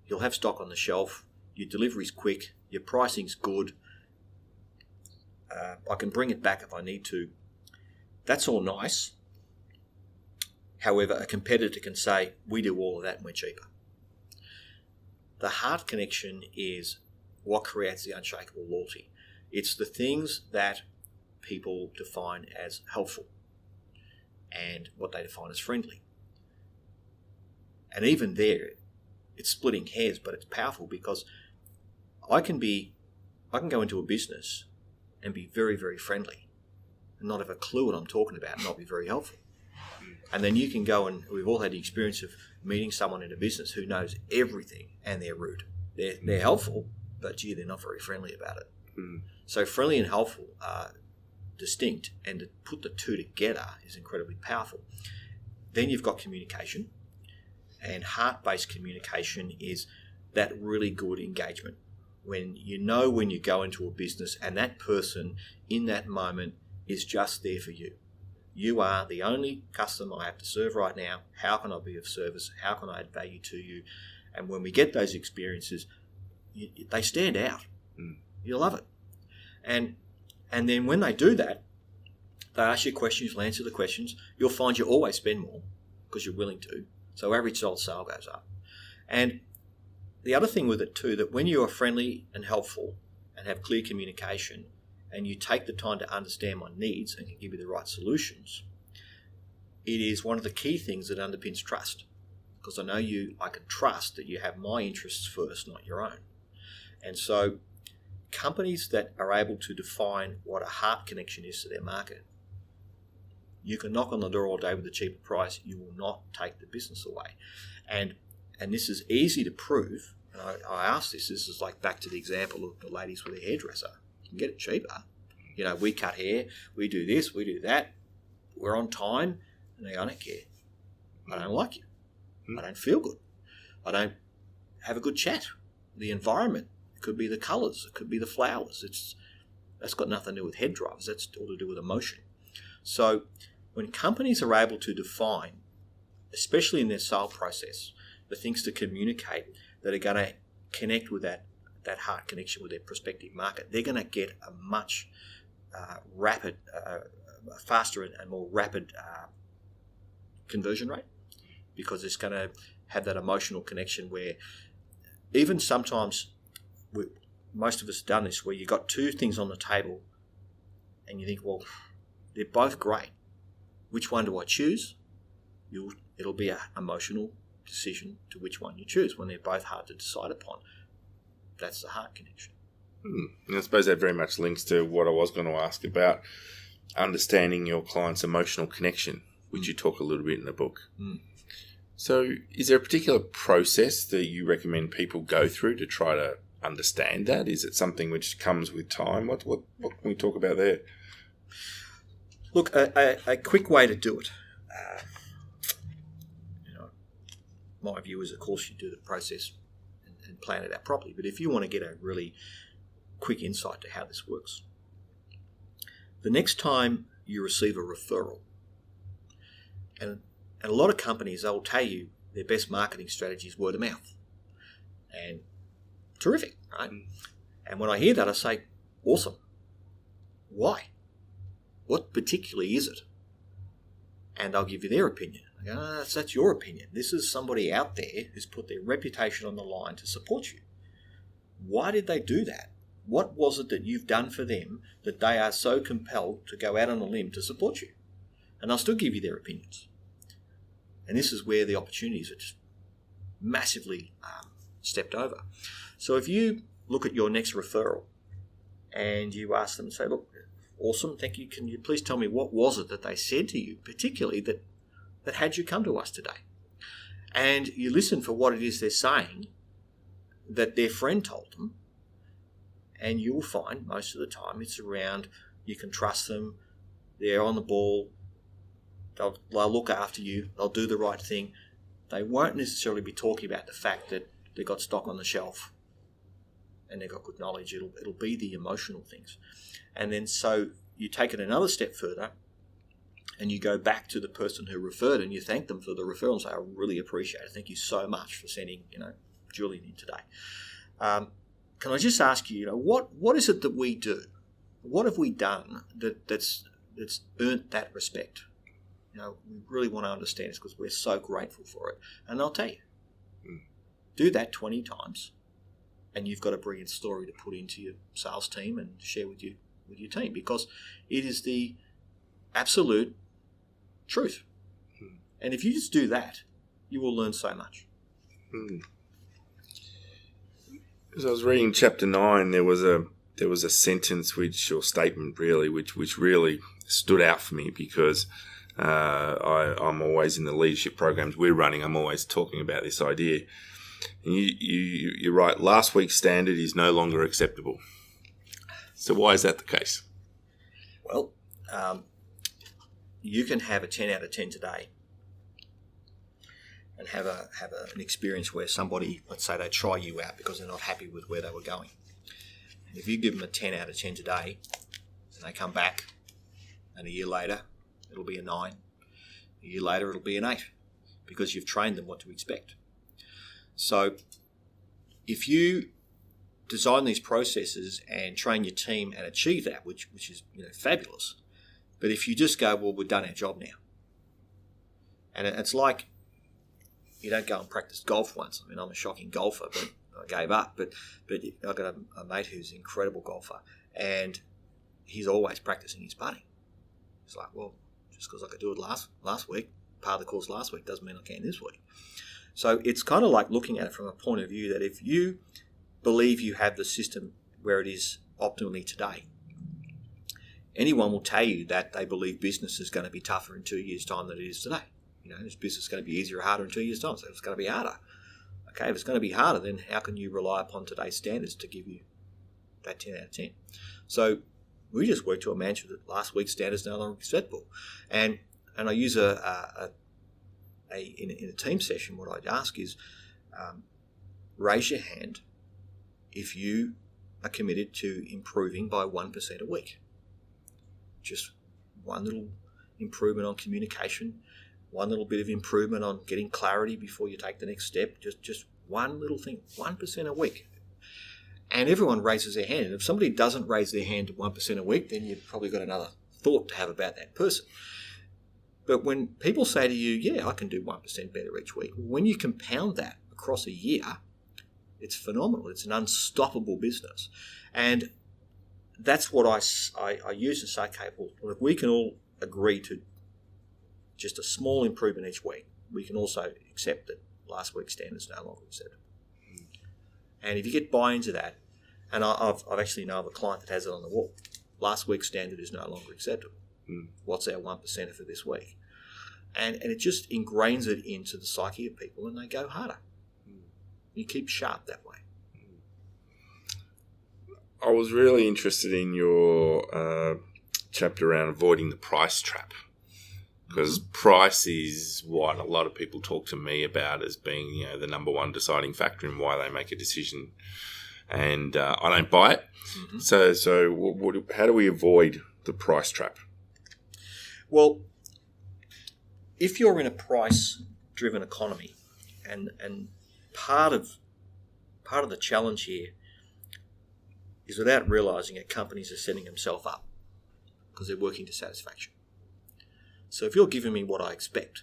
S3: You'll have stock on the shelf, your delivery's quick, your pricing's good, I can bring it back if I need to. That's all nice. However, a competitor can say, we do all of that and we're cheaper. The heart connection is what creates the unshakable loyalty. It's the things that people define as helpful and what they define as friendly. And even there, it's splitting hairs, but it's powerful, because I can go into a business and be very, very friendly and not have a clue what I'm talking about and not be very helpful. And then you can go, and we've all had the experience of meeting someone in a business who knows everything and they're rude. They're helpful, but gee, they're not very friendly about it. Mm. So friendly and helpful are distinct, and to put the two together is incredibly powerful. Then you've got communication, and heart-based communication is that really good engagement. When you go into a business and that person in that moment is just there for you. You are the only customer I have to serve right now. How can I be of service? How can I add value to you? And when we get those experiences, they stand out. Mm. You love it. And then when they do that, they ask you questions, you'll answer the questions. You'll find you always spend more because you're willing to. So average sale goes up. And the other thing with it too, that when you are friendly and helpful and have clear communication, and you take the time to understand my needs and can give you the right solutions, it is one of the key things that underpins trust. Because I know I can trust that you have my interests first, not your own. And so companies that are able to define what a heart connection is to their market, you can knock on the door all day with a cheaper price, you will not take the business away. And this is easy to prove. And I ask this is like back to the example of the ladies with a hairdresser. You can get it cheaper. We cut hair, we do this, we do that, we're on time, and they go, I don't care. I don't like you. I don't feel good. I don't have a good chat. The environment, it could be the colours, it could be the flowers. That's got nothing to do with head drivers, that's all to do with emotion. So when companies are able to define especially in their sale process, the things to communicate that are going to connect with that heart connection with their prospective market, they're going to get a much faster and more rapid conversion rate, because it's going to have that emotional connection where even sometimes most of us have done this, where you've got two things on the table and you think, well, they're both great. Which one do I choose? It'll be an emotional decision to which one you choose when they're both hard to decide upon. That's the heart connection.
S1: And I suppose that very much links to what I was going to ask about understanding your client's emotional connection, which you talk a little bit in the book. So is there a particular process that you recommend people go through to try to understand that? Is it something which comes with time? What can we talk about there?
S3: Look, a quick way to do it. My view is, of course, you do the process and plan it out properly. But if you want to get a really quick insight to how this works, the next time you receive a referral, and a lot of companies, they'll tell you their best marketing strategy is word of mouth. And terrific, right? And when I hear that, I say, awesome. Why? What particularly is it? And I'll give you their opinion. I go, that's your opinion. This is somebody out there who's put their reputation on the line to support you. Why did they do that? What was it that you've done for them that they are so compelled to go out on a limb to support you? And I'll still give you their opinions. And this is where the opportunities are just massively stepped over. So if you look at your next referral and you ask them, say, look, awesome, thank you. Can you please tell me what was it that they said to you, particularly that had you come to us today? And you listen for what it is they're saying that their friend told them, and you will find most of the time it's around you can trust them, they're on the ball, they'll look after you, they'll do the right thing. They won't necessarily be talking about the fact that they've got stock on the shelf and they've got good knowledge. It'll be the emotional things. And then so you take it another step further and you go back to the person who referred and you thank them for the referral and say, I really appreciate it. Thank you so much for sending, Julian in today. Can I just ask you, what is it that we do? What have we done that's earned that respect? We really want to understand this because we're so grateful for it. And I'll tell you, do that 20 times and you've got a brilliant story to put into your sales team and share with your team, because it is the absolute truth. And if you just do that, you will learn so much.
S1: As I was reading chapter 9, there was a sentence or statement really which really stood out for me, because I'm always in the leadership programs we're running, I'm always talking about this idea. And you're right, last week's standard is no longer acceptable. So why is that the case?
S3: Well, you can have a 10 out of 10 today and have an experience where somebody, let's say they try you out because they're not happy with where they were going. And if you give them a 10 out of 10 today and they come back and a year later it'll be a 9, a year later it'll be an 8, because you've trained them what to expect. So if you design these processes and train your team and achieve that, which is fabulous, but if you just go, well, we've done our job now, and it's like you don't go and practice golf once. I mean, I'm a shocking golfer, but I gave up. But I've got a mate who's an incredible golfer, and he's always practicing his putting. It's like, well, just because I could do it last week, part of the course last week, doesn't mean I can this week. So it's kind of like looking at it from a point of view that if you believe you have the system where it is optimally today, anyone will tell you that they believe business is going to be tougher in 2 years' time than it is today. Is business going to be easier or harder in 2 years' time? So it's going to be harder. Okay, if it's going to be harder, then how can you rely upon today's standards to give you that 10 out of 10? So we just worked to a mantra that last week's standards no longer acceptable. And I use in a team session, what I'd ask is raise your hand if you are committed to improving by 1% a week. Just one little improvement on communication, one little bit of improvement on getting clarity before you take the next step. Just one little thing, 1% a week. And everyone raises their hand. And if somebody doesn't raise their hand to 1% a week, then you've probably got another thought to have about that person. But when people say to you, yeah, I can do 1% better each week, when you compound that across a year, it's phenomenal. It's an unstoppable business. And that's what I use to say, okay, well, if we can all agree to just a small improvement each week, we can also accept that last week's standard is no longer acceptable. And if you get buy into that, and I've actually know of a client that has it on the wall, last week's standard is no longer acceptable. What's our 1% for this week? And it just ingrains it into the psyche of people, and they go harder. You keep sharp that way.
S1: I was really interested in your chapter around avoiding the price trap, because price is what a lot of people talk to me about as being, the number one deciding factor in why they make a decision, and I don't buy it. Mm-hmm. So how do we avoid the price trap?
S3: Well, if you're in a price-driven economy, and part of the challenge here is, without realising it, companies are setting themselves up because they're working to satisfaction. So if you're giving me what I expect,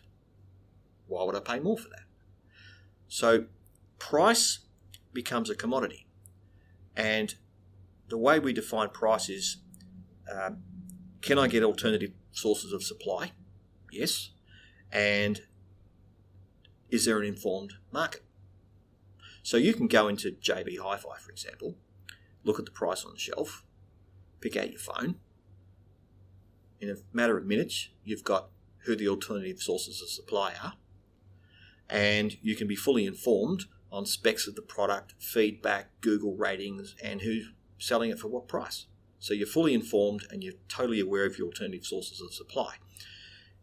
S3: why would I pay more for that? So price becomes a commodity. And the way we define price is, can I get alternative sources of supply? Yes. And is there an informed market? So you can go into JB Hi-Fi, for example, look at the price on the shelf, pick out your phone. In a matter of minutes, you've got who the alternative sources of supply are, and you can be fully informed on specs of the product, feedback, Google ratings, and who's selling it for what price. So you're fully informed and you're totally aware of your alternative sources of supply.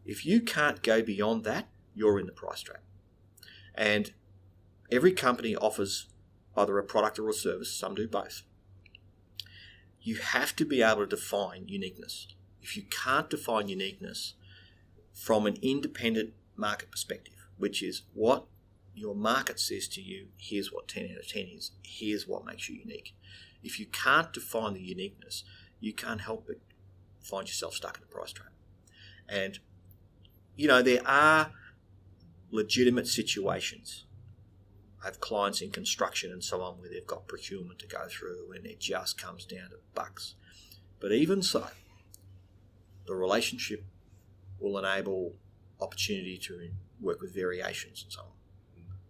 S3: If you can't go beyond that, you're in the price trap. And every company offers either a product or a service, some do both. You have to be able to define uniqueness. If you can't define uniqueness from an independent market perspective, which is what your market says to you, here's what 10 out of 10 is, here's what makes you unique. If you can't define the uniqueness, you can't help but find yourself stuck in a price trap. And, there are legitimate situations. I have clients in construction and so on where they've got procurement to go through and it just comes down to bucks. But even so, the relationship will enable opportunity to work with variations and so on.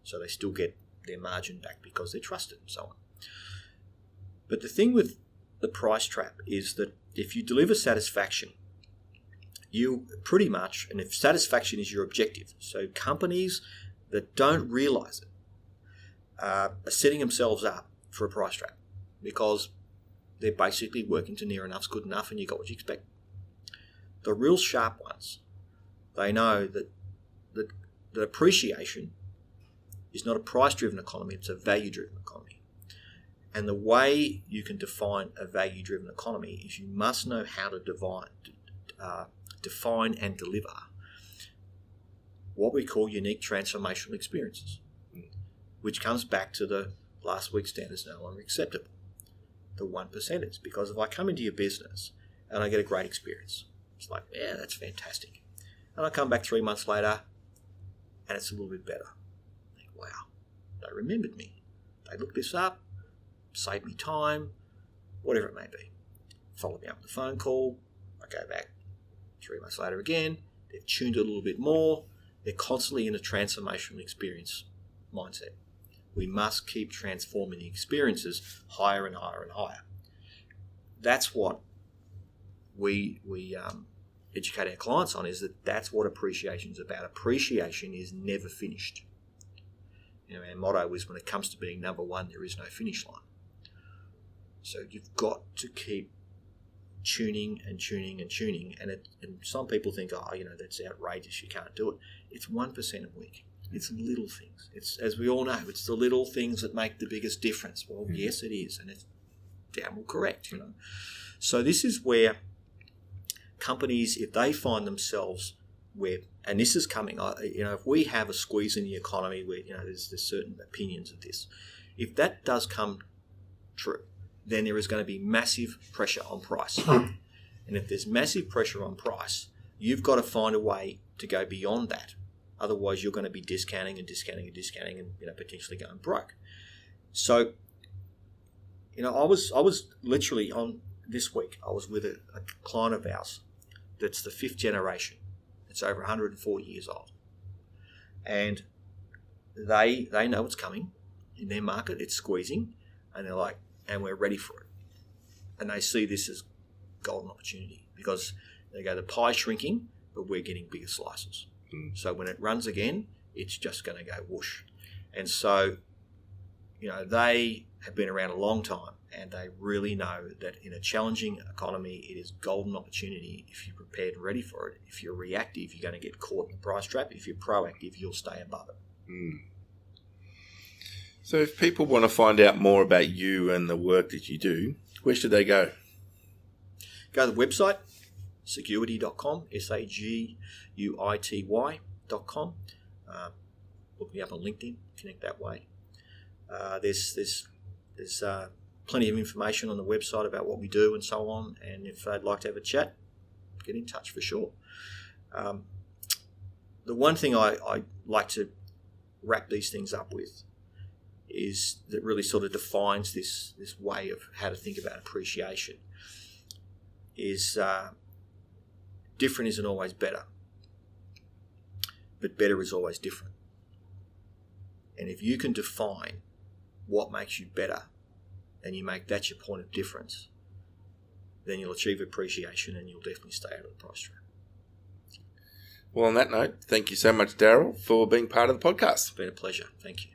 S3: So they still get their margin back because they're trusted and so on. But the thing with the price trap is that if you deliver satisfaction, you pretty much, and if satisfaction is your objective, so companies that don't realise it are setting themselves up for a price trap because they're basically working to near enough's good enough and you got what you expect. The real sharp ones, they know that the appreciation is not a price-driven economy, it's a value-driven economy. And the way you can define a value-driven economy is you must know how to define and deliver what we call unique transformational experiences, which comes back to the last week's standards no longer acceptable, the 1%ers. Because if I come into your business and I get a great experience, it's like, yeah, that's fantastic. And I come back 3 months later and it's a little bit better. I think, wow, they remembered me. They looked this up, saved me time, whatever it may be. Followed me up with a phone call. I go back 3 months later again. They've tuned it a little bit more. They're constantly in a transformational experience mindset. We must keep transforming the experiences higher and higher and higher. That's what we educate our clients on, is that's what appreciation is about. Appreciation is never finished. Our motto is, when it comes to being number one, there is no finish line. So you've got to keep tuning and tuning and tuning. And some people think, that's outrageous, you can't do it. It's 1% a week. It's little things. It's, as we all know, it's the little things that make the biggest difference. Well, yes, it is, and it's damn well correct, So this is where companies, if they find themselves where and this is coming. If we have a squeeze in the economy, where there's certain opinions of this, if that does come true, then there is going to be massive pressure on price. And if there's massive pressure on price, you've got to find a way to go beyond that. Otherwise, you're going to be discounting and potentially going broke. So, I was literally on this week. I was with a client of ours that's the 5th generation. It's over 104 years old, and they know it's coming in their market. It's squeezing, and they're like, and we're ready for it. And they see this as golden opportunity because they go, the pie's shrinking, but we're getting bigger slices. So when it runs again, it's just going to go whoosh. And so, they have been around a long time, and they really know that in a challenging economy, it is golden opportunity if you're prepared and ready for it. If you're reactive, you're going to get caught in the price trap. If you're proactive, you'll stay above it.
S1: So if people want to find out more about you and the work that you do, where should they go?
S3: Go to the website, saguity.com, SAGUITY.com. Look me up on LinkedIn, connect that way. There's plenty of information on the website about what we do and so on, and if they'd like to have a chat, get in touch for sure. The one thing I like to wrap these things up with is that really sort of defines this way of how to think about appreciation is different isn't always better, but better is always different. And if you can define what makes you better and you make that your point of difference, then you'll achieve appreciation and you'll definitely stay out of the price trap.
S1: Well, on that note, thank you so much, Darrell, for being part of the podcast.
S3: It's been a pleasure. Thank you.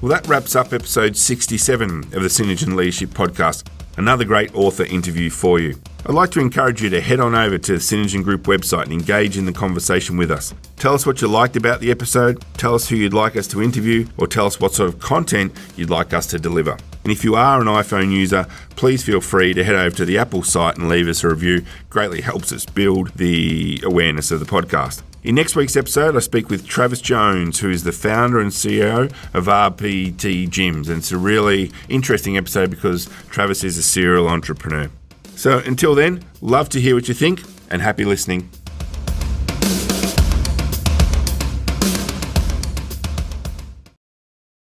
S1: Well, that wraps up episode 67 of the Synergen Leadership Podcast. Another great author interview for you. I'd like to encourage you to head on over to the Synergen Group website and engage in the conversation with us. Tell us what you liked about the episode, tell us who you'd like us to interview, or tell us what sort of content you'd like us to deliver. And if you are an iPhone user, please feel free to head over to the Apple site and leave us a review. Greatly helps us build the awareness of the podcast. In next week's episode, I speak with Travis Jones, who is the founder and CEO of RPT Gyms. And it's a really interesting episode because Travis is a serial entrepreneur. So until then, love to hear what you think and happy listening.